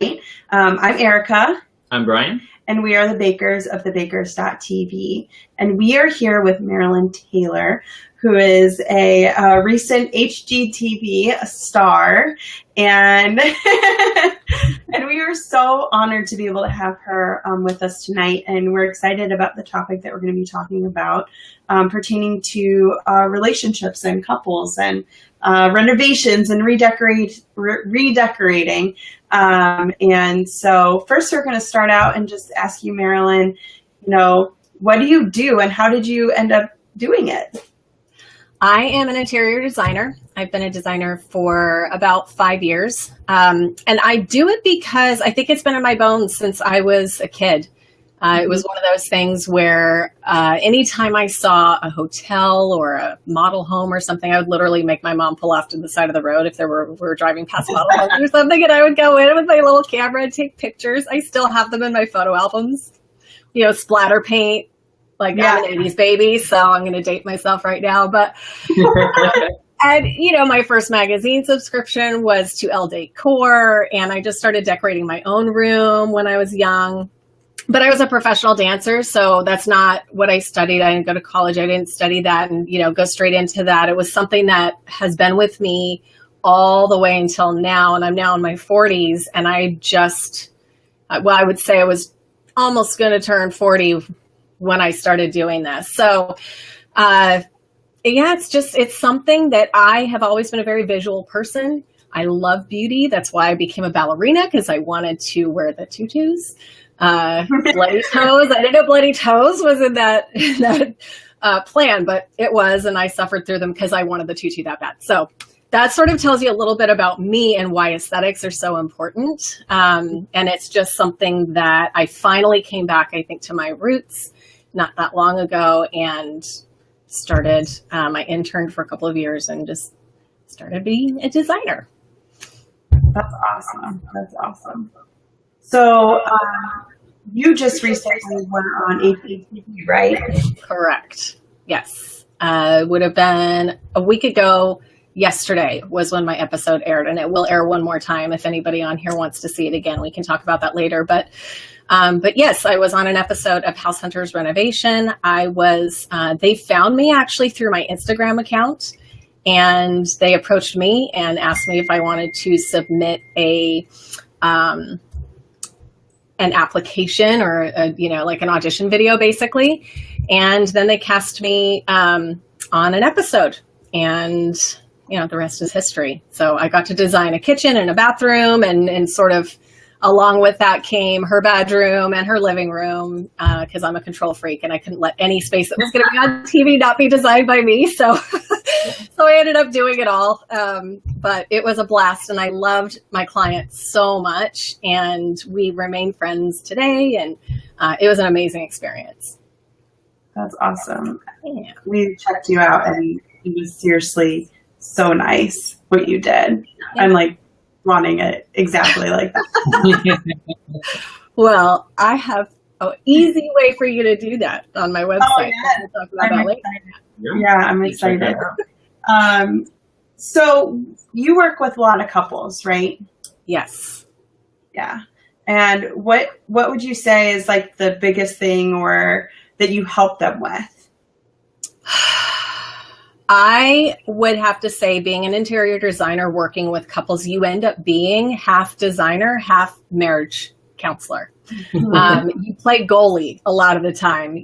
I'm Erica. I'm Brian. And we are the bakers of thebakers.tv. And we are here with Marilynn Taylor, who is a recent HGTV star. And, and we are so honored to be able to have her with us tonight. And we're excited about the topic that we're going to be talking about pertaining to relationships and couples and renovations and redecorating. And so first we're going to start out and just ask you, Marilynn, what do you do and how did you end up doing it? I am an interior designer. I've been a designer for about 5 years. And I do it because I think it's been in my bones since I was a kid. It was one of those things where anytime I saw a hotel or a model home or something, I would literally make my mom pull off to the side of the road if we were driving past model homes or something, and I would go in with my little camera and take pictures. I still have them in my photo albums. Splatter paint. I'm an 80s baby, so I'm going to date myself right now. But and my first magazine subscription was to Elle Decor, and I just started decorating my own room when I was young. But I was a professional dancer, so that's not what I studied. I didn't go to college. I didn't study that and, go straight into that. It was something that has been with me all the way until now. And I'm now in my 40s. And I would say I was almost going to turn 40 when I started doing this. So, it's something that I have always been a very visual person. I love beauty. That's why I became a ballerina, because I wanted to wear the tutus. Bloody toes. I didn't know bloody toes was in that plan, but it was, and I suffered through them because I wanted the tutu that bad. So that sort of tells you a little bit about me and why aesthetics are so important. And it's just something that I finally came back, I think, to my roots not that long ago, and started. I interned for a couple of years and just started being a designer. That's awesome. So you just recently were on HGTV, right? Correct. Yes. Would have been a week ago. Yesterday was when my episode aired, and it will air one more time. If anybody on here wants to see it again, we can talk about that later. But yes, I was on an episode of House Hunters Renovation. They found me actually through my Instagram account, and they approached me and asked me if I wanted to submit an application or an audition video, basically. And then they cast me on an episode, and the rest is history. So I got to design a kitchen and a bathroom, and sort of along with that came her bedroom and her living room, because I'm a control freak and I couldn't let any space that was going to be on TV not be designed by me. So so I ended up doing it all. But it was a blast, and I loved my client so much, and we remain friends today, and it was an amazing experience. That's awesome. Yeah. We checked you out, and it was seriously so nice what you did. Yeah. I'm wanting it exactly like that. Well, I have an easy way for you to do that on my website. Oh, yeah. We'll talk about that later. Yeah, I'm excited. So you work with a lot of couples, right? Yes. Yeah. And what would you say is the biggest thing or that you help them with? I would have to say, being an interior designer working with couples, you end up being half designer, half marriage counselor. You play goalie a lot of the time,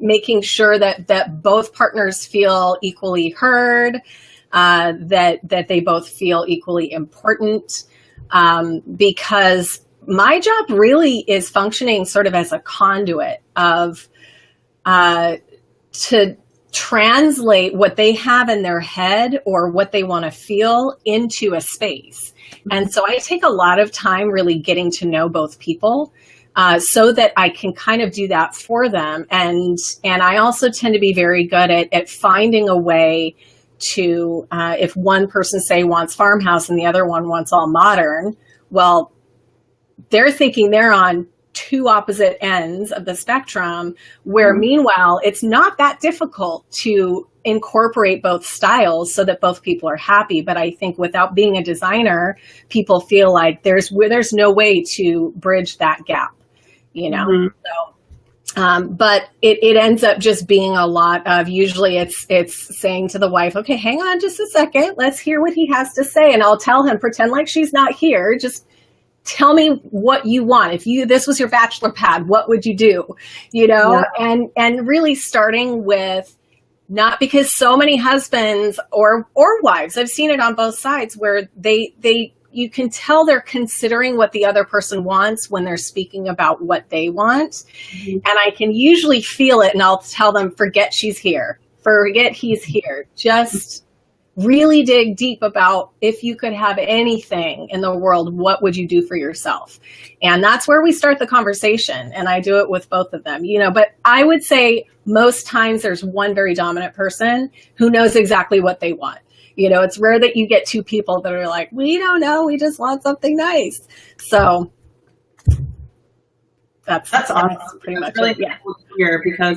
making sure that both partners feel equally heard, that they both feel equally important, because my job really is functioning sort of as a conduit of to translate what they have in their head or what they want to feel into a space. And so I take a lot of time really getting to know both people, so that I can kind of do that for them. And I also tend to be very good at finding a way to, if one person, say, wants farmhouse and the other one wants all modern, well, they're thinking they're on two opposite ends of the spectrum, where meanwhile, it's not that difficult to incorporate both styles so that both people are happy. But I think without being a designer, people feel like there's no way to bridge that gap, you know? So, but it ends up just being a lot of, usually it's saying to the wife, okay, hang on just a second. Let's hear what he has to say. And I'll tell him, pretend like she's not here. Just tell me what you want. If this was your bachelor pad, what would you do? You know, and really starting with, not because so many husbands or wives, I've seen it on both sides, where you can tell they're considering what the other person wants when they're speaking about what they want. And I can usually feel it, and I'll tell them, forget she's here. Forget he's here. Just really dig deep about, if you could have anything in the world, what would you do for yourself? And that's where we start the conversation. And I do it with both of them, you know, but I would say most times there's one very dominant person who knows exactly what they want. You know, it's rare that you get two people that are like, we don't know, we just want something nice. So that's awesome. Pretty much really cool to hear, because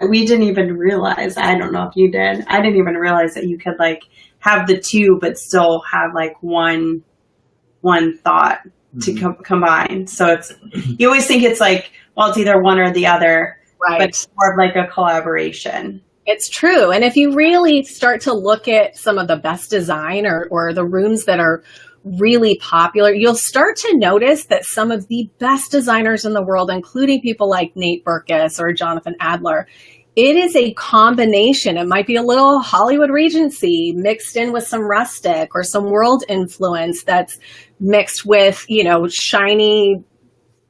we didn't even realize, I don't know if you did, I didn't even realize that you could like have the two but still have like one thought to combine. So it's, you always think it's like, well, it's either one or the other, right? But it's more of like a collaboration. It's true. And if you really start to look at some of the best design or the rooms that are really popular, you'll start to notice that some of the best designers in the world, including people like Nate Berkus or Jonathan Adler, it is a combination. It might be a little Hollywood Regency mixed in with some rustic or some world influence that's mixed with, you know, shiny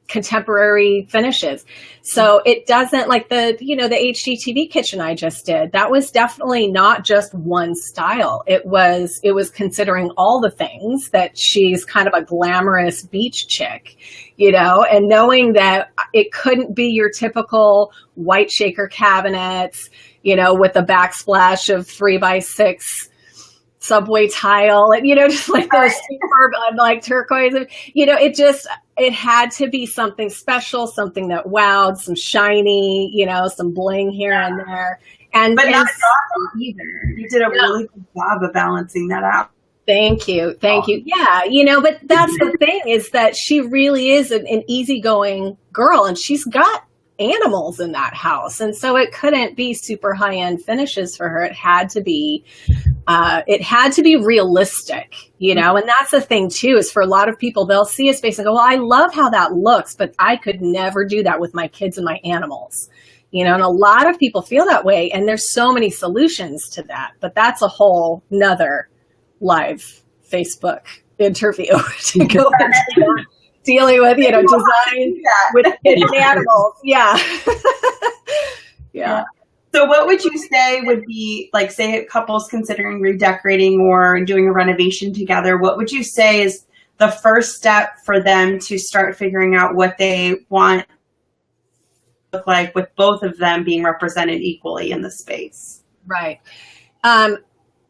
contemporary finishes. So it doesn't, like the HGTV kitchen I just did, that was definitely not just one style. It was considering all the things that she's kind of a glamorous beach chick, you know, and knowing that it couldn't be your typical white shaker cabinets, you know, with a backsplash of 3x6 subway tile, and, you know, just like those super like turquoise, you know, it had to be something special, something that wowed, some shiny, you know, some bling here and there. But not either. You did a really good job of balancing that out. Thank you. Yeah, you know, but that's the thing, is that she really is an easygoing girl, and she's got animals in that house. And so it couldn't be super high-end finishes for her. It had to be realistic, you know, and that's the thing too, is for a lot of people, they'll see a space and go, well, I love how that looks, but I could never do that with my kids and my animals, you know, and a lot of people feel that way. And there's so many solutions to that, but that's a whole nother live Facebook interview to go into dealing with, you know, design with kids and animals. Yeah. Yeah. So what would you say would be, like, say a couple's considering redecorating or doing a renovation together, what would you say is the first step for them to start figuring out what they want to look like, with both of them being represented equally in the space? Right.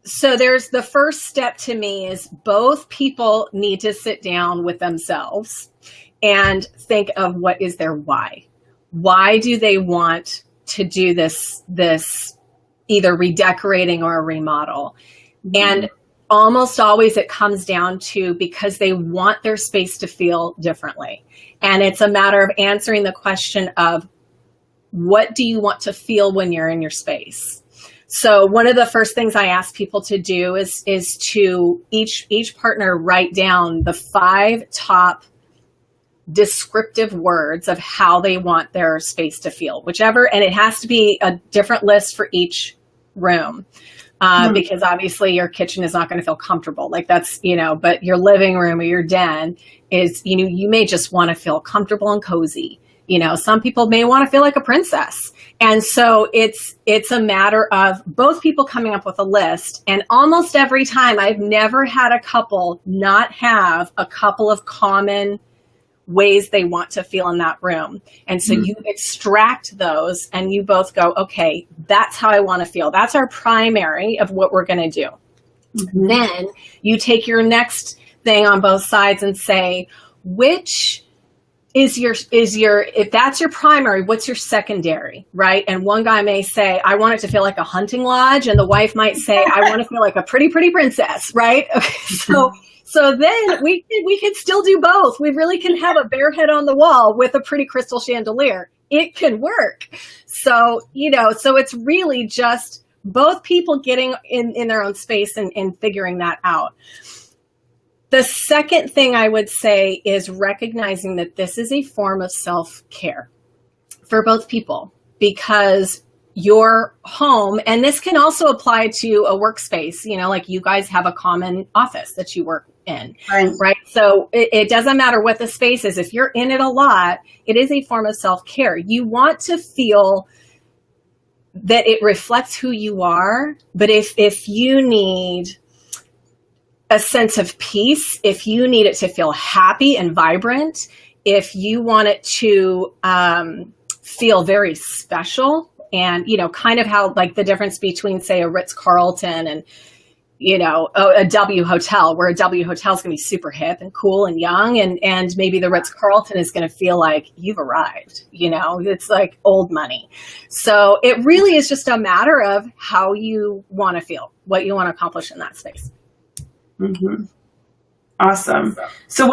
So there's the first step to me is both people need to sit down with themselves and think of what is their why. Why do they want to do this either redecorating or a remodel? Mm-hmm. And almost always it comes down to because they want their space to feel differently. And it's a matter of answering the question of, what do you want to feel when you're in your space? So one of the first things I ask people to do is to each partner write down the 5 top descriptive words of how they want their space to feel, whichever, and it has to be a different list for each room. Because obviously your kitchen is not going to feel comfortable. Like that's, you know, but your living room or your den is, you know, you may just want to feel comfortable and cozy. You know, some people may want to feel like a princess. And so it's a matter of both people coming up with a list. And almost every time, I've never had a couple not have a couple of common ways they want to feel in that room. And so you extract those and you both go, okay, that's how I want to feel. That's our primary of what we're going to do. Mm-hmm. Then you take your next thing on both sides and say, which if that's your primary, what's your secondary, right? And one guy may say, I want it to feel like a hunting lodge, and the wife might say, I want to feel like a pretty princess, right? Okay, so then we could still do both. We really can have a bare head on the wall with a pretty crystal chandelier. It can work. So, so it's really just both people getting in their own space and figuring that out. The second thing I would say is recognizing that this is a form of self-care for both people, because your home, and this can also apply to a workspace, like you guys have a common office that you work in, right? So it doesn't matter what the space is. If you're in it a lot, it is a form of self-care. You want to feel that it reflects who you are, but if you need a sense of peace, if you need it to feel happy and vibrant, if you want it to feel very special, and kind of how like the difference between, say, a Ritz-Carlton and a W hotel, where a W hotel is going to be super hip and cool and young, and maybe the Ritz-Carlton is going to feel like you've arrived. It's like old money. So it really is just a matter of how you want to feel, what you want to accomplish in that space. Mm-hmm. Awesome. So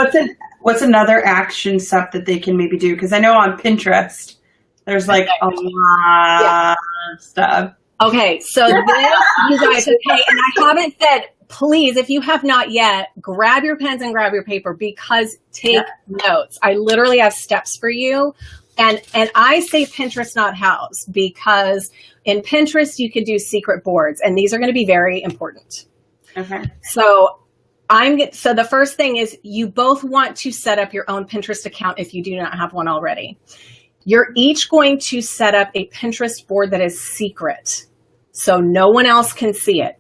what's another action step that they can maybe do? Because I know on Pinterest, there's like a lot of stuff. Okay, so this, you guys, okay, and I haven't said, please, if you have not yet, grab your pens and grab your paper, because take notes. I literally have steps for you. And I say Pinterest, not house, because in Pinterest, you could do secret boards, and these are going to be very important. Okay. So the first thing is, you both want to set up your own Pinterest account if you do not have one already. You're each going to set up a Pinterest board that is secret, so no one else can see it.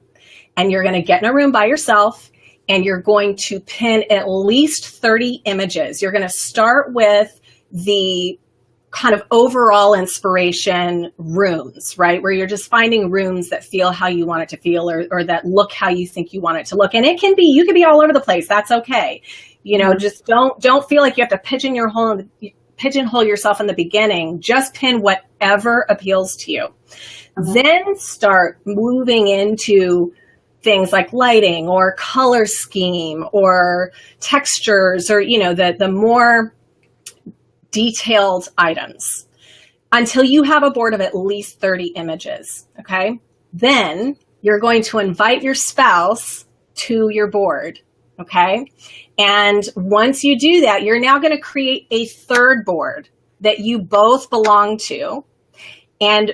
And you're going to get in a room by yourself, and you're going to pin at least 30 images. You're going to start with the kind of overall inspiration rooms, right? Where you're just finding rooms that feel how you want it to feel, or that look how you think you want it to look. And you could be all over the place. That's okay. Just don't feel like you have to pigeonhole yourself in the beginning. Just pin whatever appeals to you. Then start moving into things like lighting or color scheme or textures, or, the more detailed items, until you have a board of at least 30 images. Okay. Then you're going to invite your spouse to your board. Okay. And once you do that, you're now going to create a third board that you both belong to. And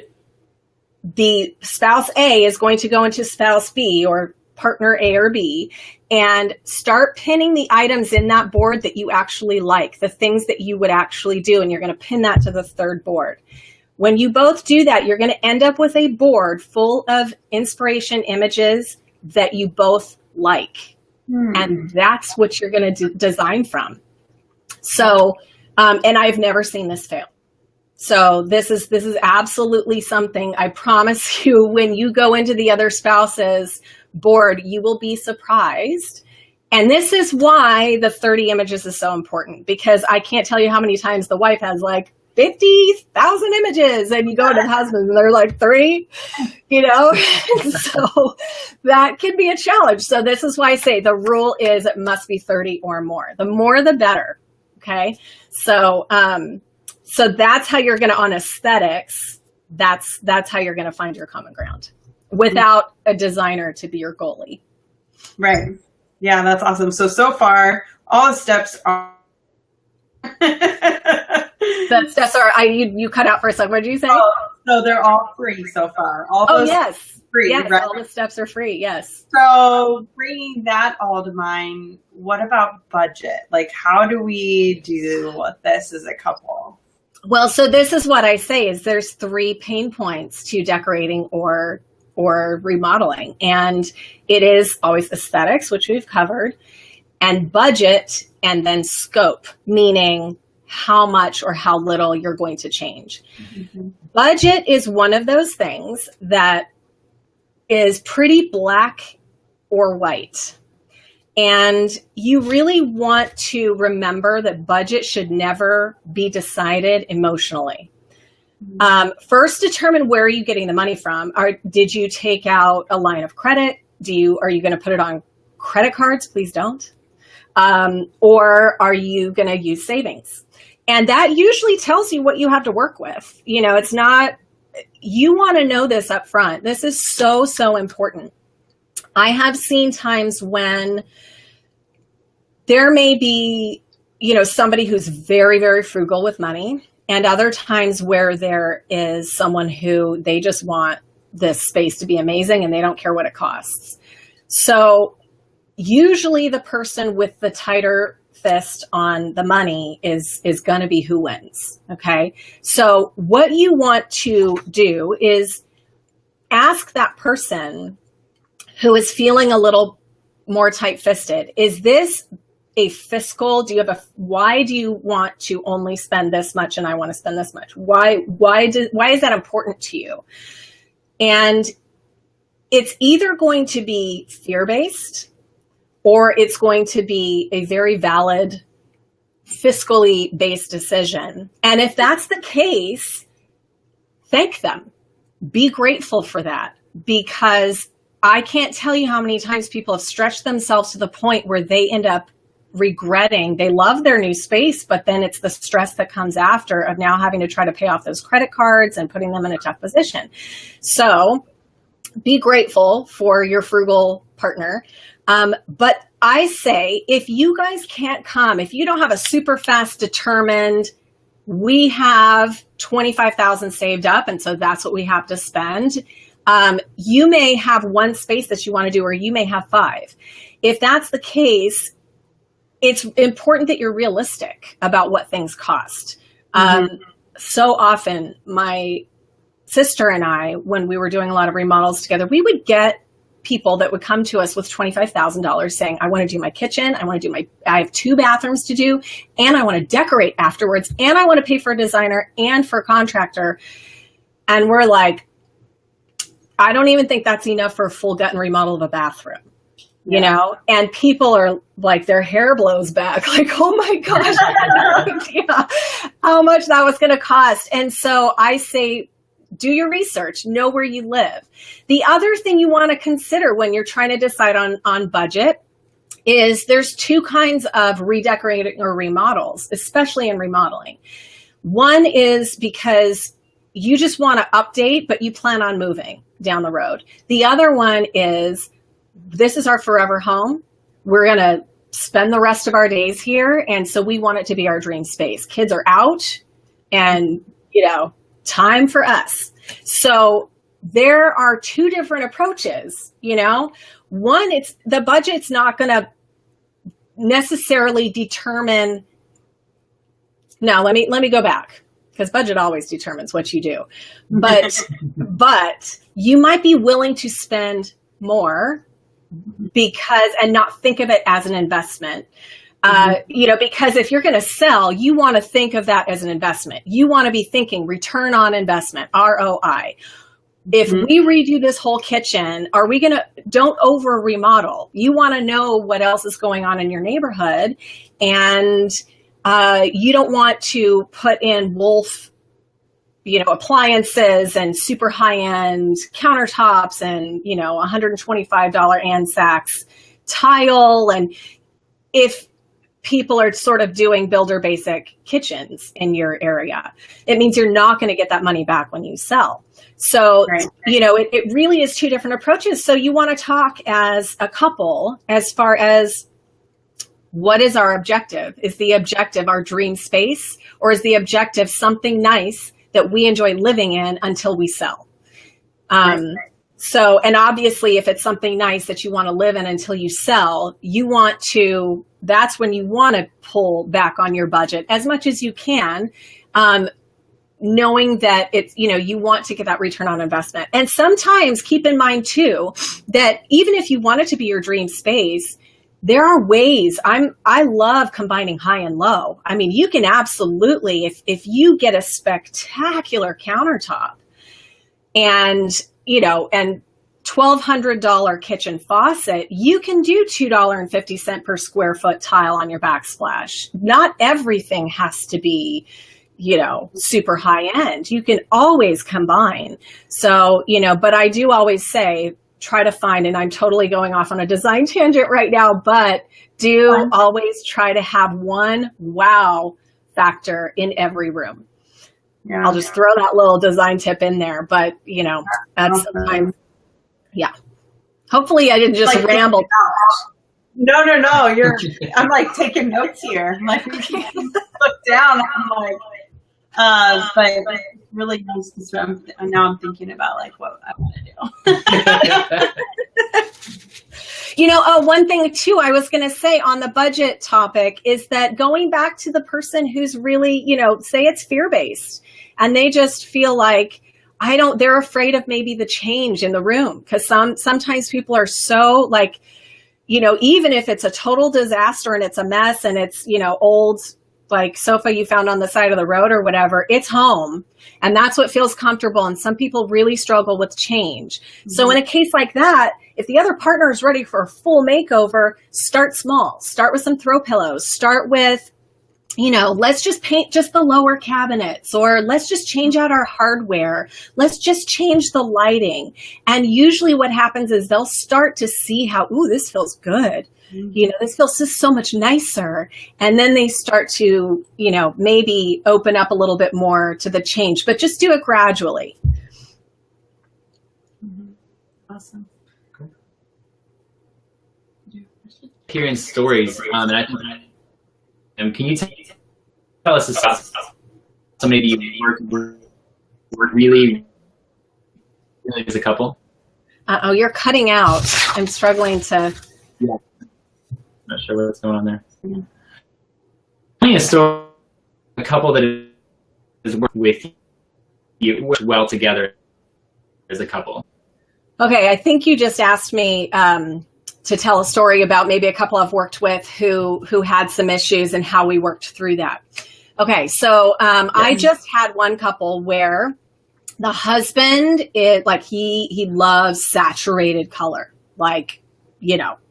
the spouse A is going to go into spouse B, or partner A or B, and start pinning the items in that board that you actually like, the things that you would actually do. And you're going to pin that to the third board. When you both do that, you're going to end up with a board full of inspiration images that you both like. And that's what you're going to design from. So, and I've never seen this fail. So this is absolutely something, I promise you, when you go into the other spouse's board, you will be surprised. And this is why the 30 images is so important, because I can't tell you how many times the wife has like 50,000 images, and you go to the husband and they're like 3, so that can be a challenge. So this is why I say the rule is it must be 30 or more. The more, the better. Okay. So that's how you're going to, on aesthetics, that's how you're going to find your common ground without a designer to be your goalie. Right. Yeah, that's awesome. So far, all the steps are. The steps are, you cut out for a second. What did you say? Oh, so they're all free so far. All those yes. Free, yes, right? All the steps are free. Yes. So bringing that all to mind, what about budget? Like, how do we do this as a couple? Well, so this is what I say is there's 3 pain points to decorating or remodeling. And it is always aesthetics, which we've covered, and budget, and then scope, meaning how much or how little you're going to change. Mm-hmm. Budget is one of those things that is pretty black or white. And you really want to remember that budget should never be decided emotionally. First, determine where are you getting the money from. Did you take out a line of credit? Are you going to put it on credit cards? Please don't. Or are you going to use savings? And that usually tells you what you have to work with. You know, it's not, you want to know this up front. This is so, so important. I have seen times when there may be, you know, somebody who's very, very frugal with money, and other times where there is someone who they just want this space to be amazing and they don't care what it costs. So usually the person with the tighter fist on the money is going to be who wins. Okay. So what you want to do is ask that person who is feeling a little more tight-fisted, is this a fiscal, why do you want to only spend this much and I want to spend this much? Why is that important to you? And it's either going to be fear-based or it's going to be a very valid, fiscally based decision. And if that's the case, thank them. Be grateful for that, because I can't tell you how many times people have stretched themselves to the point where they end up regretting. They love their new space, but then it's the stress that comes after of now having to try to pay off those credit cards and putting them in a tough position. So be grateful for your frugal partner. But I say, if you guys can't come, if you don't have a super fast determined, we have 25,000 saved up, and so that's what we have to spend. You may have one space that you want to do, or you may have 5. If that's the case, it's important that you're realistic about what things cost. So often my sister and I, when we were doing a lot of remodels together, we would get people that would come to us with $25,000 saying, I want to do my kitchen. I have 2 bathrooms to do, and I want to decorate afterwards, and I want to pay for a designer and for a contractor. And we're like, I don't even think that's enough for a full gut and remodel of a bathroom. You know, and people are like, their hair blows back, like, oh my gosh, I had no idea how much that was going to cost. And so I say, do your research, know where you live. The other thing you want to consider when you're trying to decide on budget is there's 2 kinds of redecorating or remodels, especially in remodeling. One is because you just want to update, but you plan on moving down the road. The other one is, this is our forever home. We're going to spend the rest of our days here. And so we want it to be our dream space. Kids are out and, you know, time for us. So there are 2 different approaches, you know. One, it's the budget's not going to necessarily determine. Now, let me go back, because budget always determines what you do. But you might be willing to spend more and not think of it as an investment. You know, because if you're going to sell, you want to think of that as an investment. You want to be thinking return on investment, ROI. If we redo this whole kitchen, don't over remodel. You want to know what else is going on in your neighborhood. And you don't want to put in Wolf, you know, appliances and super high-end countertops and, you know, $125 Ansax tile. And if people are sort of doing builder basic kitchens in your area, it means you're not going to get that money back when you sell. So, you know, it really is 2 different approaches. So you want to talk as a couple as far as, what is our objective? Is the objective our dream space, or is the objective something nice that we enjoy living in until we sell? So, and obviously if it's something nice that you want to live in until you sell, that's when you want to pull back on your budget as much as you can, knowing that it's, you know, you want to get that return on investment. And sometimes keep in mind too, that even if you want it to be your dream space, there are ways. I love combining high and low. I mean, you can absolutely, if you get a spectacular countertop and, you know, and $1,200 kitchen faucet, you can do $2.50 per square foot tile on your backsplash. Not everything has to be, super high end. You can always combine. So, but I do always say, try to find, and I'm totally going off on a design tangent right now, but do always try to have one wow factor in every room. Yeah. I'll just throw that little design tip in there, but that's sometimes, yeah. Hopefully I didn't just ramble. No. I'm like taking notes here. I'm like, look down. I'm like, but really nice because now I'm thinking about like what I want to do. One thing too, I was going to say on the budget topic is that going back to the person who's really, say it's fear-based and they just feel like, they're afraid of maybe the change in the room. Cause sometimes people are so like, even if it's a total disaster and it's a mess and it's, old, like sofa you found on the side of the road or whatever, it's home. And that's what feels comfortable. And some people really struggle with change. Mm-hmm. So in a case like that, if the other partner is ready for a full makeover, start small. Start with some throw pillows. Start with, let's just paint just the lower cabinets, or let's just change out our hardware. Let's just change the lighting. And usually what happens is they'll start to see how, this feels good. This feels just so much nicer. And then they start to, maybe open up a little bit more to the change, but just do it gradually. Mm-hmm. Awesome. Cool. Hearing stories, and I think, can you tell us about so maybe you work really as a couple? You're cutting out. I'm struggling to. Yeah. Not sure what's going on there. Telling a story, a couple that is working with you work well together as a couple. Okay, I think you just asked me to tell a story about maybe a couple I've worked with who had some issues and how we worked through that. Okay, so I just had one couple where the husband he loves saturated color,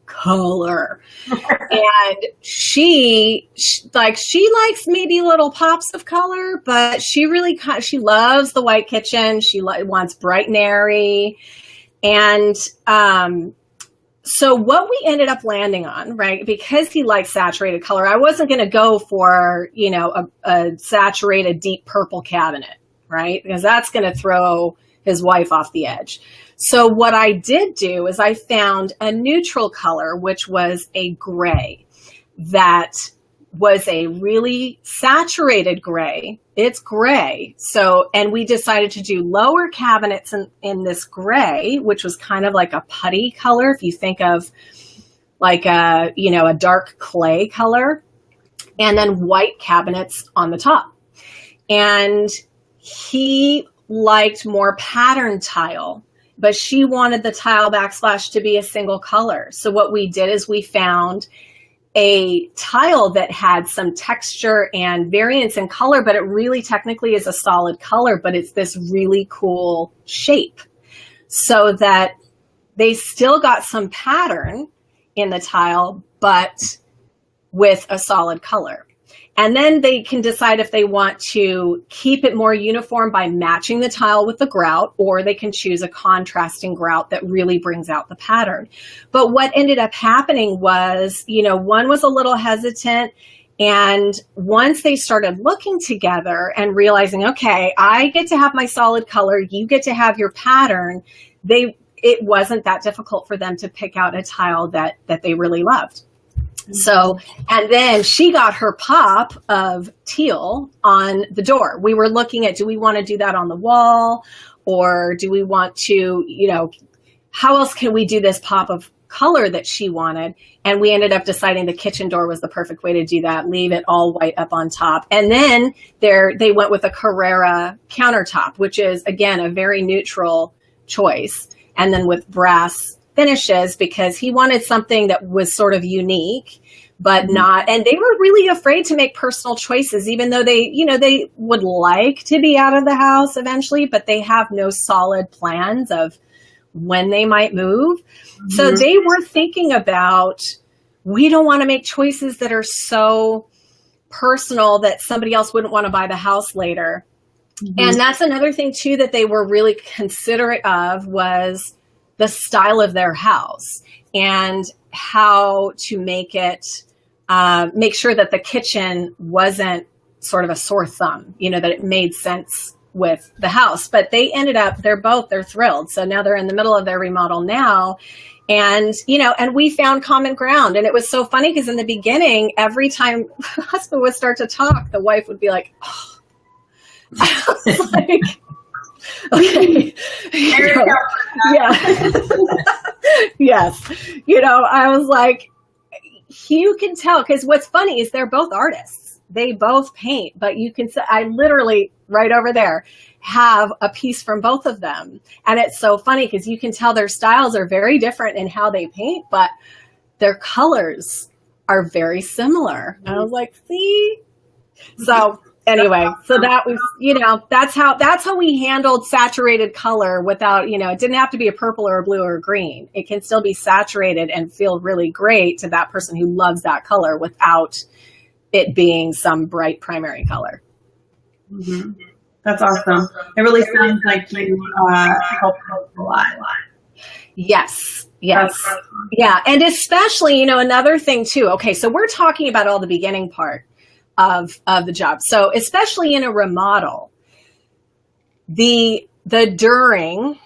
color. And she likes maybe little pops of color, but she loves the white kitchen. She wants bright and airy. And so what we ended up landing on, right, because he likes saturated color, I wasn't going to go for, a saturated deep purple cabinet, right, because that's going to throw his wife off the edge. So what I did do is I found a neutral color, which was a gray that was a really saturated gray. It's gray. So, and we decided to do lower cabinets in this gray, which was kind of like a putty color. If you think of like a dark clay color, and then white cabinets on the top. And he liked more pattern tile, but she wanted the tile backsplash to be a single color. So what we did is we found a tile that had some texture and variance in color, but it really technically is a solid color, but it's this really cool shape so that they still got some pattern in the tile, but with a solid color. And then they can decide if they want to keep it more uniform by matching the tile with the grout, or they can choose a contrasting grout that really brings out the pattern. But what ended up happening was, one was a little hesitant. And once they started looking together and realizing, okay, I get to have my solid color, you get to have your pattern, it wasn't that difficult for them to pick out a tile that they really loved. So, and then she got her pop of teal on the door. We were looking at, do we want to do that on the wall, or do we want to, how else can we do this pop of color that she wanted? And we ended up deciding the kitchen door was the perfect way to do that. Leave it all white up on top. And then they went with a Carrera countertop, which is, again, a very neutral choice. And then with brass finishes, because he wanted something that was sort of unique, but not, and they were really afraid to make personal choices, even though they would like to be out of the house eventually, but they have no solid plans of when they might move. So they were thinking about, we don't want to make choices that are so personal that somebody else wouldn't want to buy the house later. And that's another thing too that they were really considerate of, was the style of their house and how to make it, make sure that the kitchen wasn't sort of a sore thumb, you know, that it made sense with the house. But they ended up, they're thrilled. So now they're in the middle of their remodel now. And, you know, and we found common ground. And it was so funny because in the beginning, every time the husband would start to talk, the wife would be like, oh. I was like, okay. You know, yeah. Yes. You know, I was like, you can tell, because what's funny is they're both artists. They both paint, but you can say, I literally right over there have a piece from both of them. And it's so funny because you can tell their styles are very different in how they paint, but their colors are very similar. And I was like, see? So anyway, so that was, you know, that's how we handled saturated color without, you know, it didn't have to be a purple or a blue or a green. It can still be saturated and feel really great to that person who loves that color without it being some bright primary color. Mm-hmm. That's awesome. It really sounds like you helped a lot. Yes. Yes. Yeah. And especially, you know, another thing too. Okay. So we're talking about all the beginning part of the job. So especially in a remodel, the during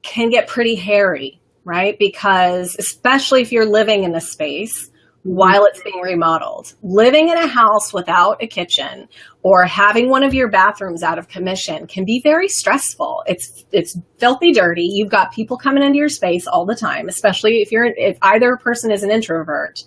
can get pretty hairy, right? Because especially if you're living in the space while it's being remodeled, living in a house without a kitchen or having one of your bathrooms out of commission can be very stressful. It's filthy dirty. You've got people coming into your space all the time, especially if either person is an introvert.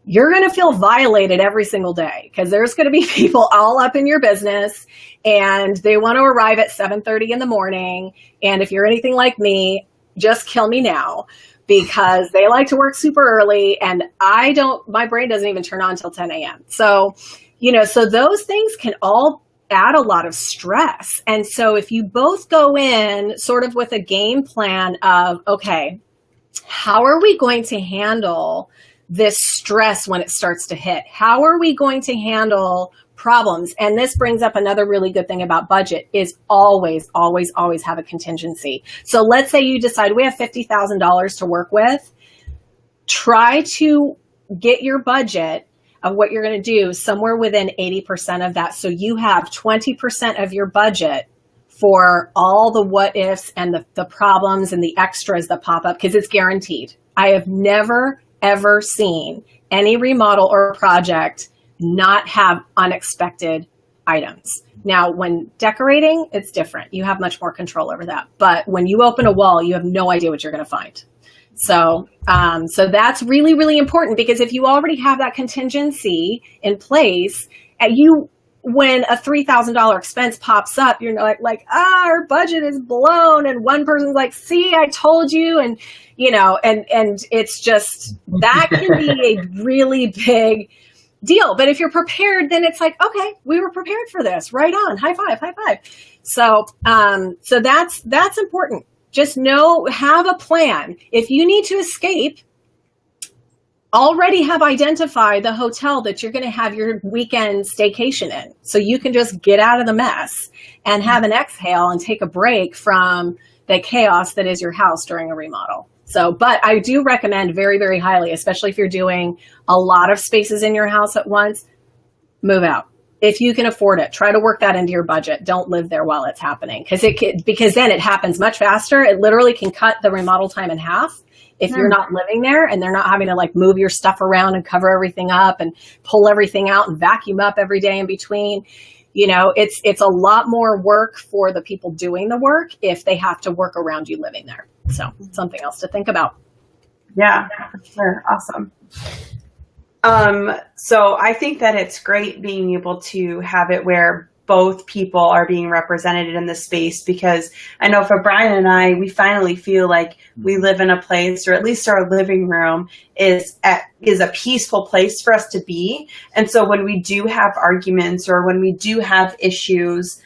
You're going to feel violated every single day because there's going to be people all up in your business and they want to arrive at 7:30 in the morning. And if you're anything like me, just kill me now, because they like to work super early and my brain doesn't even turn on until 10 a.m. So, you know, so those things can all add a lot of stress. And so if you both go in sort of with a game plan of, okay, how are we going to handle this stress when it starts to hit? How are we going to handle problems? And this brings up another really good thing about budget is always, always, always have a contingency. So let's say you decide we have $50,000 to work with. Try to get your budget of what you're going to do somewhere within 80% of that. So you have 20% of your budget for all the what ifs and the problems and the extras that pop up, because it's guaranteed. I have never ever seen any remodel or project not have unexpected items. Now, when decorating, it's different. You have much more control over that. But when you open a wall, you have no idea what you're going to find. So that's really, really important, because if you already have that contingency in place, when a $3,000 expense pops up, you're like, our budget is blown. And one person's like, see, I told you. And, you know, and it's just, that can be a really big deal. But if you're prepared, then it's like, okay, we were prepared for this. Right on. High five, high five. So that's important. Just have a plan. If you need to escape, already have identified the hotel that you're going to have your weekend staycation in. So you can just get out of the mess and have an exhale and take a break from the chaos that is your house during a remodel. So, but I do recommend very, very highly, especially if you're doing a lot of spaces in your house at once, move out. If you can afford it, try to work that into your budget. Don't live there while it's happening, because then it happens much faster. It literally can cut the remodel time in half. If you're not living there and they're not having to like move your stuff around and cover everything up and pull everything out and vacuum up every day in between, you know, it's a lot more work for the people doing the work if they have to work around you living there. So something else to think about. Yeah, for sure. Awesome. So I think that it's great being able to have it where both people are being represented in the space, because I know for Brian and I, we finally feel like we live in a place, or at least our living room is a peaceful place for us to be. And so when we do have arguments or when we do have issues,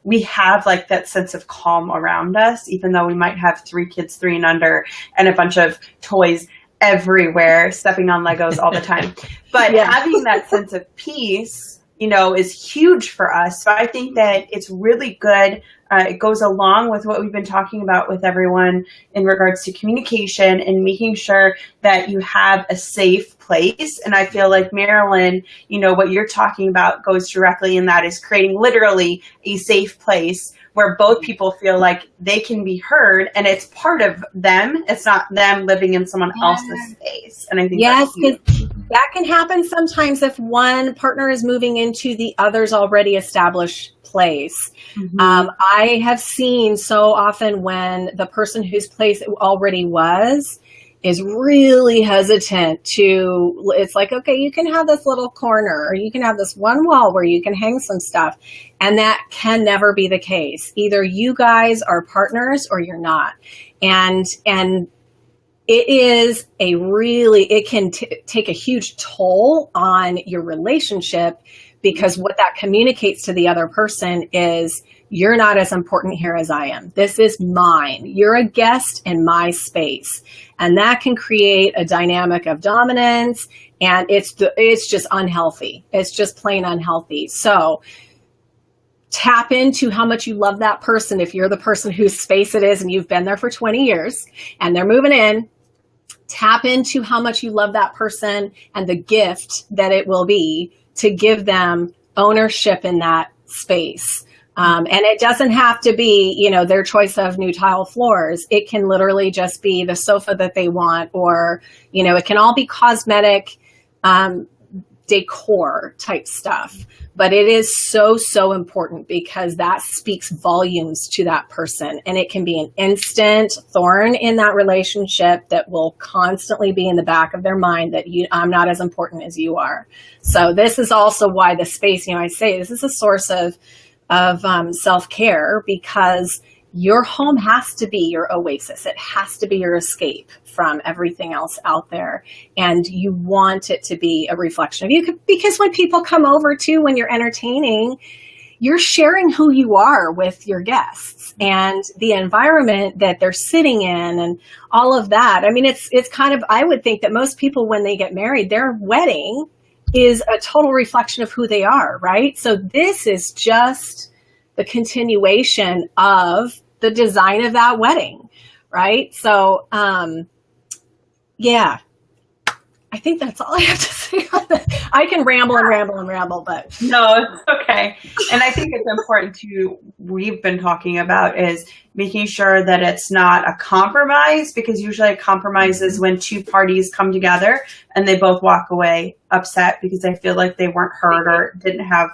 we have like that sense of calm around us, even though we might have 3 kids, 3 and under, and a bunch of toys everywhere, stepping on Legos all the time. But having that sense of peace, you know, is huge for us. So I think that it's really good. It goes along with what we've been talking about with everyone in regards to communication and making sure that you have a safe place. And I feel like, Marilynn, you know, what you're talking about goes directly in that, is creating literally a safe place where both people feel like they can be heard and it's part of them. It's not them living in someone else's space. And I think that's huge. That can happen sometimes if one partner is moving into the other's already established place. I have seen so often when the person whose place it already was is really hesitant to, it's like, okay, you can have this little corner, or you can have this one wall where you can hang some stuff. And that can never be the case. Either you guys are partners or you're not. And it is a really, it can take a huge toll on your relationship, because what that communicates to the other person is, you're not as important here as I am. This is mine. You're a guest in my space. And that can create a dynamic of dominance, and it's just unhealthy. It's just plain unhealthy. So tap into how much you love that person. If you're the person whose space it is and you've been there for 20 years and they're moving in, tap into how much you love that person and the gift that it will be to give them ownership in that space. And it doesn't have to be, you know, their choice of new tile floors. It can literally just be the sofa that they want, or, you know, it can all be cosmetic, decor type stuff. But it is so, so important, because that speaks volumes to that person. And it can be an instant thorn in that relationship that will constantly be in the back of their mind, that I'm not as important as you are. So this is also why the space, you know, I say this is a source of self-care, because your home has to be your oasis. It has to be your escape from everything else out there. And you want it to be a reflection of you, because when people come over too, when you're entertaining, you're sharing who you are with your guests and the environment that they're sitting in and all of that. I mean, it's kind of, I would think that most people, when they get married, their wedding is a total reflection of who they are, right? So this is just the continuation of the design of that wedding, right? So, yeah, I think that's all I have to say on that. I can ramble, but no, it's okay. And I think it's important to, we've been talking about, is making sure that it's not a compromise, because usually a compromise is when 2 parties come together and they both walk away upset because they feel like they weren't heard or didn't have,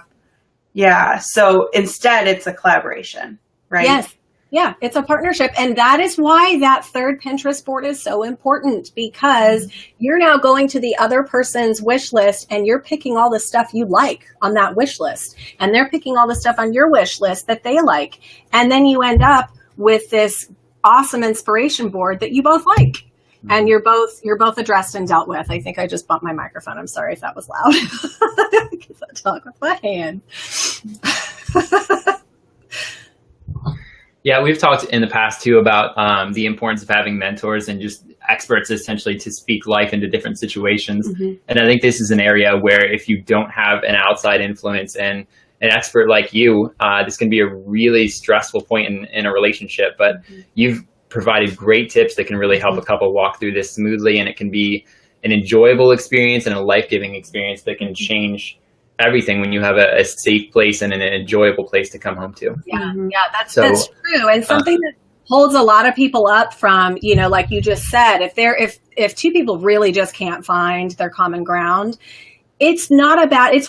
so instead it's a collaboration, right? Yes. Yeah, it's a partnership. And that is why that third Pinterest board is so important, because you're now going to the other person's wish list and you're picking all the stuff you like on that wish list. And they're picking all the stuff on your wish list that they like. And then you end up with this awesome inspiration board that you both like. And you're both addressed and dealt with. I think I just bumped my microphone. I'm sorry if that was loud. Because I talk with my hand. Yeah, we've talked in the past too about the importance of having mentors and just experts essentially to speak life into different situations. And I think this is an area where if you don't have an outside influence and an expert like you, this can be a really stressful point in a relationship. But you've provided great tips that can really help a couple walk through this smoothly, and it can be an enjoyable experience and a life-giving experience that can change everything when you have a safe place and an enjoyable place to come home to. Yeah, that's true. And something that holds a lot of people up from, you know, like you just said, if 2 people really just can't find their common ground, it's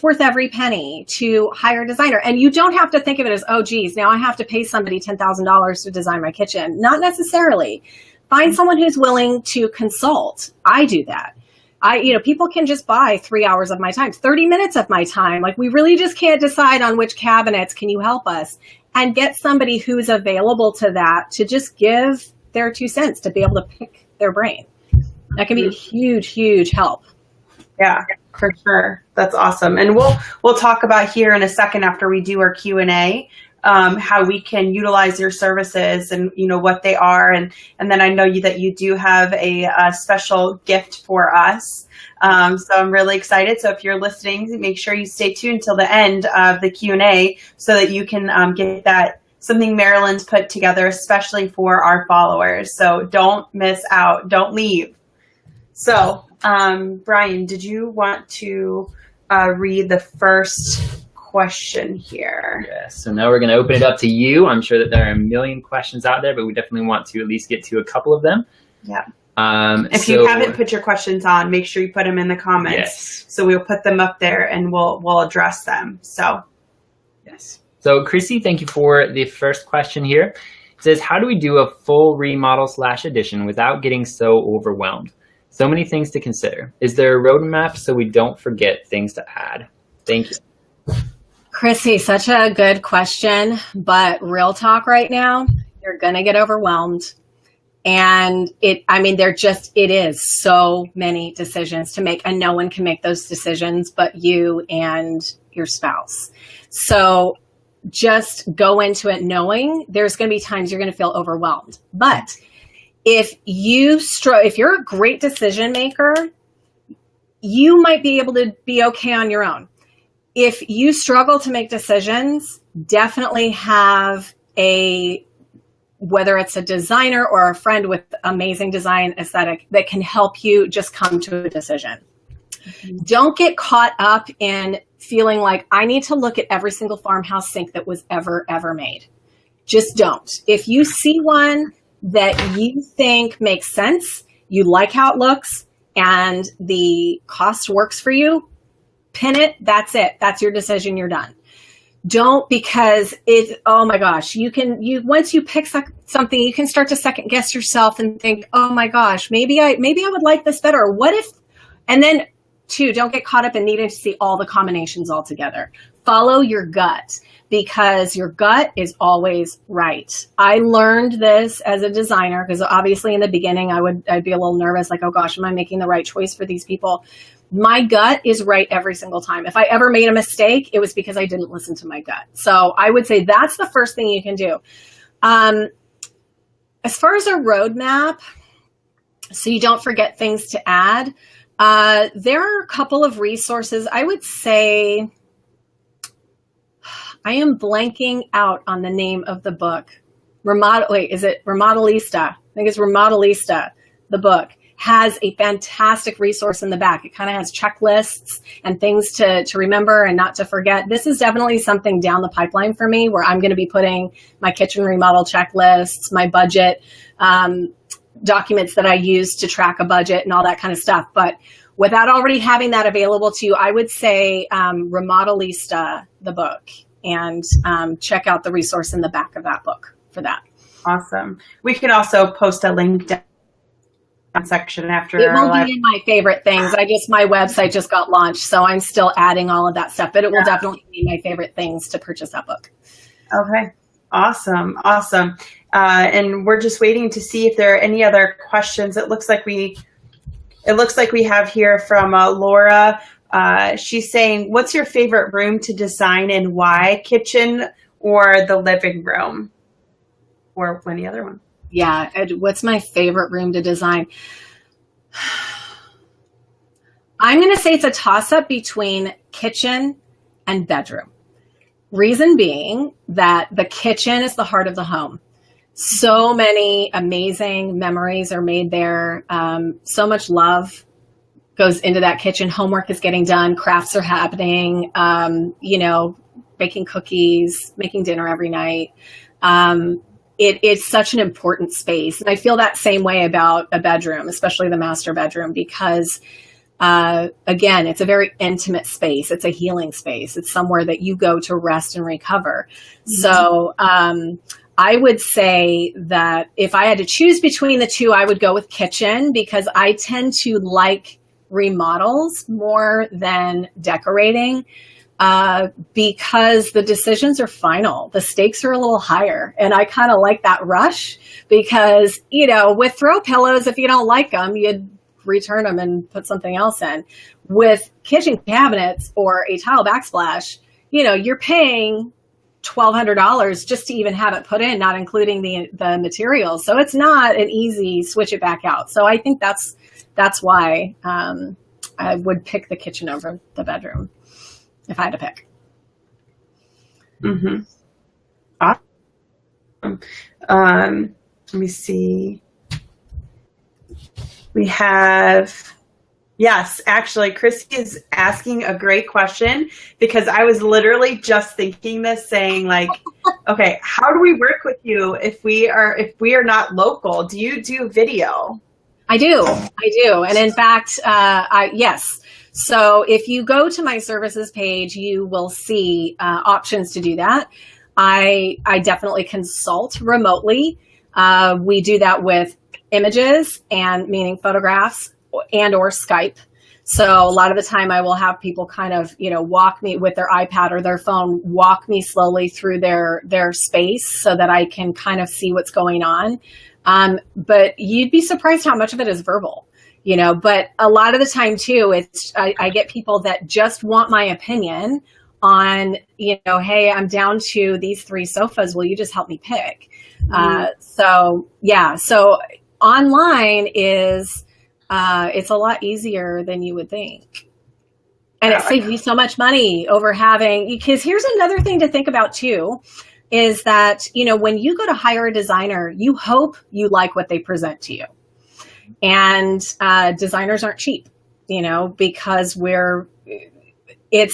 worth every penny to hire a designer. And you don't have to think of it as, oh, geez, now I have to pay somebody $10,000 to design my kitchen. Not necessarily. Find someone who's willing to consult. I do that. People can just buy 3 hours of my time, 30 minutes of my time. Like, we really just can't decide on which cabinets. Can you help us? And get somebody who's available to that, to just give their 2 cents, to be able to pick their brain. That can be a huge, huge help. Yeah, for sure. That's awesome. And we'll talk about here in a second, after we do our Q&A, how we can utilize your services and, what they are. And then I know that you do have a special gift for us. So I'm really excited. So if you're listening, make sure you stay tuned till the end of the Q&A so that you can get that something Marilynn's put together, especially for our followers. So don't miss out. Don't leave. So, Brian, did you want to read the first question here? Yes. So now we're going to open it up to you. I'm sure that there are a million questions out there, but we definitely want to at least get to a couple of them. Yeah. If you haven't put your questions on, make sure you put them in the comments. Yes. So we'll put them up there and we'll address them. So, yes. So Chrissy, thank you for the first question here. It says, how do we do a full remodel / addition without getting so overwhelmed? So many things to consider. Is there a roadmap so we don't forget things to add? Thank you. Chrissy, such a good question, but real talk right now, you're going to get overwhelmed. And it is so many decisions to make, and no one can make those decisions but you and your spouse. So just go into it knowing there's going to be times you're going to feel overwhelmed. But if you're a great decision maker, you might be able to be okay on your own. If you struggle to make decisions, definitely have whether it's a designer or a friend with amazing design aesthetic that can help you just come to a decision. Mm-hmm. Don't get caught up in feeling like I need to look at every single farmhouse sink that was ever made. Just don't. If you see one that you think makes sense, you like how it looks, and the cost works for you, pin it. That's it. That's your decision. You're done. Don't, because oh my gosh, once you pick something, you can start to second guess yourself and think, oh my gosh, maybe I would like this better. Or what if, and then two, don't get caught up in needing to see all the combinations all together. Follow your gut, because your gut is always right. I learned this as a designer, because obviously in the beginning I'd be a little nervous, like, oh gosh, am I making the right choice for these people? My gut is right every single time. If I ever made a mistake, it was because I didn't listen to my gut. So I would say that's the first thing you can do. As far as a roadmap, so you don't forget things to add, there are a couple of resources. I would say, I am blanking out on the name of the book. Is it Remodelista? I think it's Remodelista, the book. Has a fantastic resource in the back. It kind of has checklists and things to remember and not to forget. This is definitely something down the pipeline for me, where I'm going to be putting my kitchen remodel checklists, my budget documents that I use to track a budget and all that kind of stuff. But without already having that available to you, I would say Remodelista, the book, and check out the resource in the back of that book for that. Awesome. We can also post a link down section after. It will be in my favorite things. My website just got launched, so I'm still adding all of that stuff, but it will definitely be my favorite things to purchase that book. Okay. Awesome. And we're just waiting to see if there are any other questions. It looks like we have here from Laura. She's saying, what's your favorite room to design and why? Kitchen or the living room? Or any other one? Yeah. What's my favorite room to design? I'm going to say it's a toss-up between kitchen and bedroom. Reason being that the kitchen is the heart of the home. So many amazing memories are made there. So much love goes into that kitchen. Homework is getting done. Crafts are happening. Baking cookies, making dinner every night. It is such an important space. And I feel that same way about a bedroom, especially the master bedroom, because again, it's a very intimate space. It's a healing space. It's somewhere that you go to rest and recover. Mm-hmm. So I would say that if I had to choose between the two, I would go with kitchen, because I tend to like remodels more than decorating. Because the decisions are final. The stakes are a little higher. And I kind of like that rush, because, with throw pillows, if you don't like them, you'd return them and put something else in. With kitchen cabinets or a tile backsplash, you're paying $1,200 just to even have it put in, not including the materials. So it's not an easy switch it back out. So I think that's why I would pick the kitchen over the bedroom if I had to pick. Mm-hmm. Awesome. Let me see. We have, yes, actually, Chrissy is asking a great question, because I was literally just thinking this, saying like, okay, how do we work with you if we are not local? Do you do video? I do. And in fact, yes. So if you go to my services page, you will see options to do that. I definitely consult remotely. We do that with images, and meaning photographs and or Skype. So a lot of the time I will have people kind of, walk me with their iPad or their phone, walk me slowly through their space so that I can kind of see what's going on. But you'd be surprised how much of it is verbal, but a lot of the time too, I get people that just want my opinion on, hey, I'm down to these 3 sofas. Will you just help me pick? So online is, it's a lot easier than you would think. And it saves you so much money over because here's another thing to think about too, is that, when you go to hire a designer, you hope you like what they present to you. And designers aren't cheap, because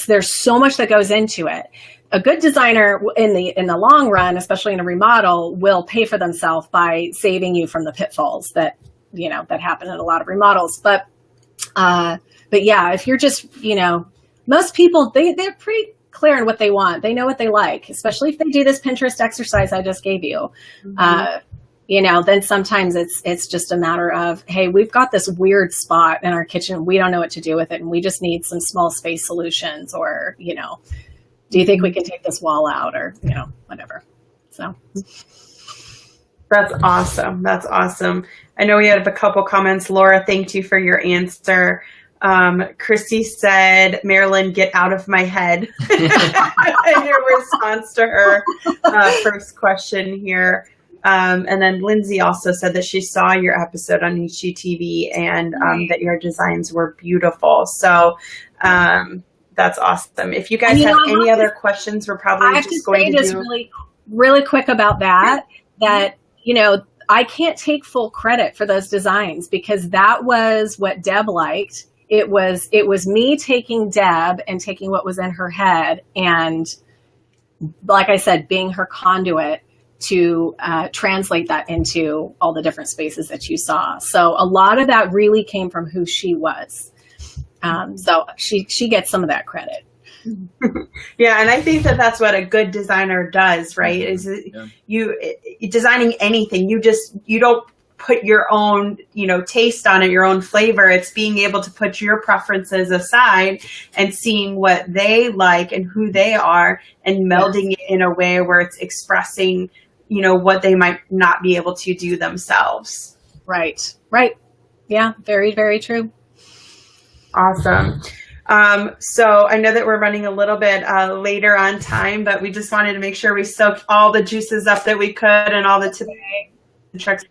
there's so much that goes into it. A good designer in the long run, especially in a remodel, will pay for themselves by saving you from the pitfalls that happen in a lot of remodels. But yeah, if you're just, most people, they're pretty clear on what they want. They know what they like, especially if they do this Pinterest exercise I just gave you. Mm-hmm. Then sometimes it's just a matter of, hey, we've got this weird spot in our kitchen. We don't know what to do with it. And we just need some small space solutions, or, do you think we can take this wall out, or, whatever. So. That's awesome. That's awesome. I know we have a couple comments. Laura, thank you for your answer. Chrissy said, Marilynn, get out of my head. In your response to her first question here. And then Lindsay also said that she saw your episode on HGTV, and that your designs were beautiful. So that's awesome. If you guys have any other questions, we're probably just going to do really quick about that, I can't take full credit for those designs, because that was what Deb liked. It was me taking Deb and taking what was in her head, and like I said, being her conduit to translate that into all the different spaces that you saw. So a lot of that really came from who she was. So she gets some of that credit. Yeah, and I think that's what a good designer does, right? Is you designing anything, you don't put your own, taste on it, your own flavor. It's being able to put your preferences aside and seeing what they like and who they are, and melding it in a way where it's expressing, what they might not be able to do themselves. Right. Yeah, very, very true. Awesome. So I know that we're running a little bit later on time, but we just wanted to make sure we soaked all the juices up that we could, and all the tricks.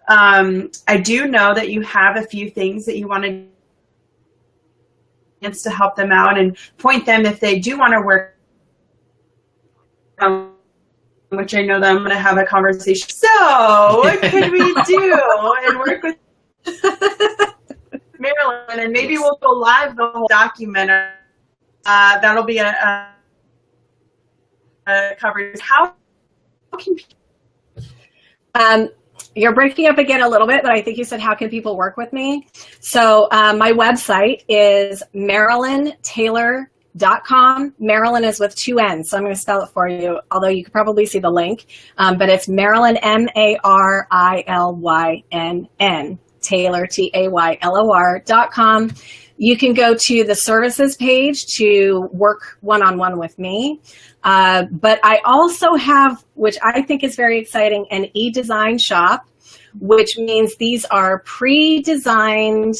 I do know that you have a few things that you want to help them out and point them if they do want to work, which I know that I'm going to have a conversation. So what could we do and work with Marilynn? And maybe we'll go live the whole document. That'll be a coverage. How can you're breaking up again a little bit, but I think you said, how can people work with me? So my website is MarilynTaylor.com. Marilynn is with 2 N's, so I'm going to spell it for you, although you could probably see the link. But it's Marilynn, MarilYNN, Taylor, Taylor.com. You can go to the services page to work one-on-one with me. But I also have, which I think is very exciting, an e-design shop, which means these are pre-designed.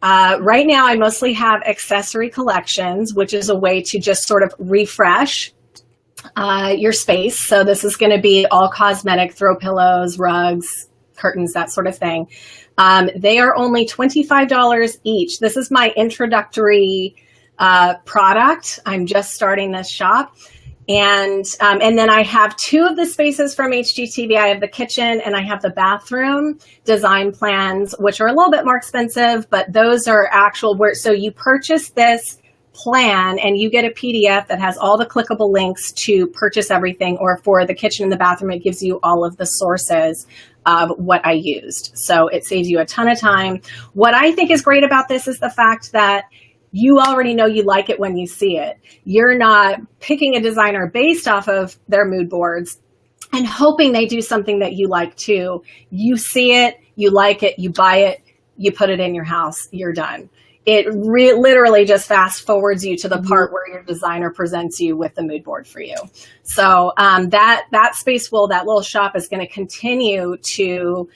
Right now, I mostly have accessory collections, which is a way to just sort of refresh your space. So this is going to be all cosmetic, throw pillows, rugs, curtains, that sort of thing. They are only $25 each. This is my introductory product. I'm just starting this shop. And then I have two of the spaces from HGTV. I have the kitchen and I have the bathroom design plans, which are a little bit more expensive, but those are actual so you purchase this plan and you get a PDF that has all the clickable links to purchase everything, or for the kitchen and the bathroom, it gives you all of the sources of what I used. So it saves you a ton of time. What I think is great about this is the fact that you already know you like it when you see it. You're not picking a designer based off of their mood boards and hoping they do something that you like too. You see it, you like it, you buy it, you put it in your house, you're done. It literally just fast forwards you to the part where your designer presents you with the mood board for you. So that little shop is going to continue to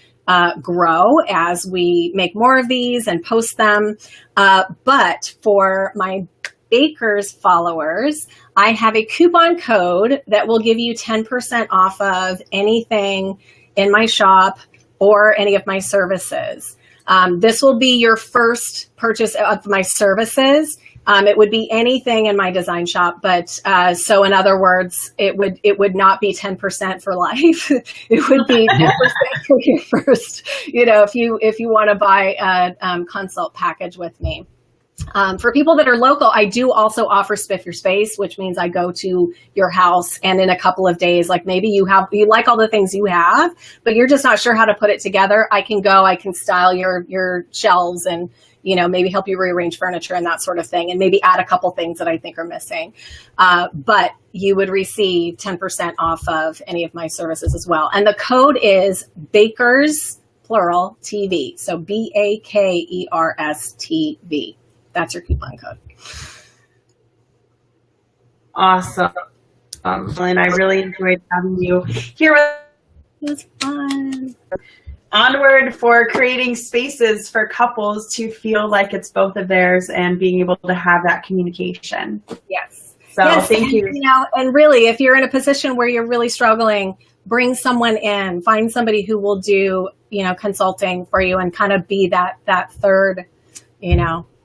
grow as we make more of these and post them. But for my Bakers followers, I have a coupon code that will give you 10% off of anything in my shop or any of my services. This will be your first purchase of my services. It would be anything in my design shop, but so in other words, it would not be 10% for life. It would be 10% for your first, if you want to buy a consult package with me. For people that are local, I do also offer Spiff Your Space, which means I go to your house and in a couple of days, like maybe you like all the things you have, but you're just not sure how to put it together. I can style your shelves and, maybe help you rearrange furniture and that sort of thing, and maybe add a couple things that I think are missing. But you would receive 10% off of any of my services as well. And the code is Bakers, plural, TV. So BAKERS TV. That's your coupon code. Awesome. And I really enjoyed having you here with It was fun. Onward for creating spaces for couples to feel like it's both of theirs and being able to have that communication. Yes. So yes, thank you. And really, if you're in a position where you're really struggling, bring someone in, find somebody who will do, consulting for you and kind of be that third,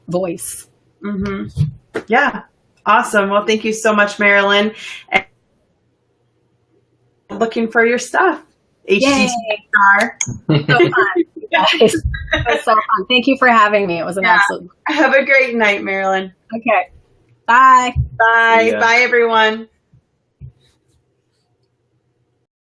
voice. Mm-hmm. Yeah. Awesome. Well, thank you so much, Marilynn. And looking for your stuff. HGTV star. So fun. Guys. It was so fun. Thank you for having me. It was an absolute. Have a great night, Marilynn. Okay. Bye. Bye. Bye, everyone.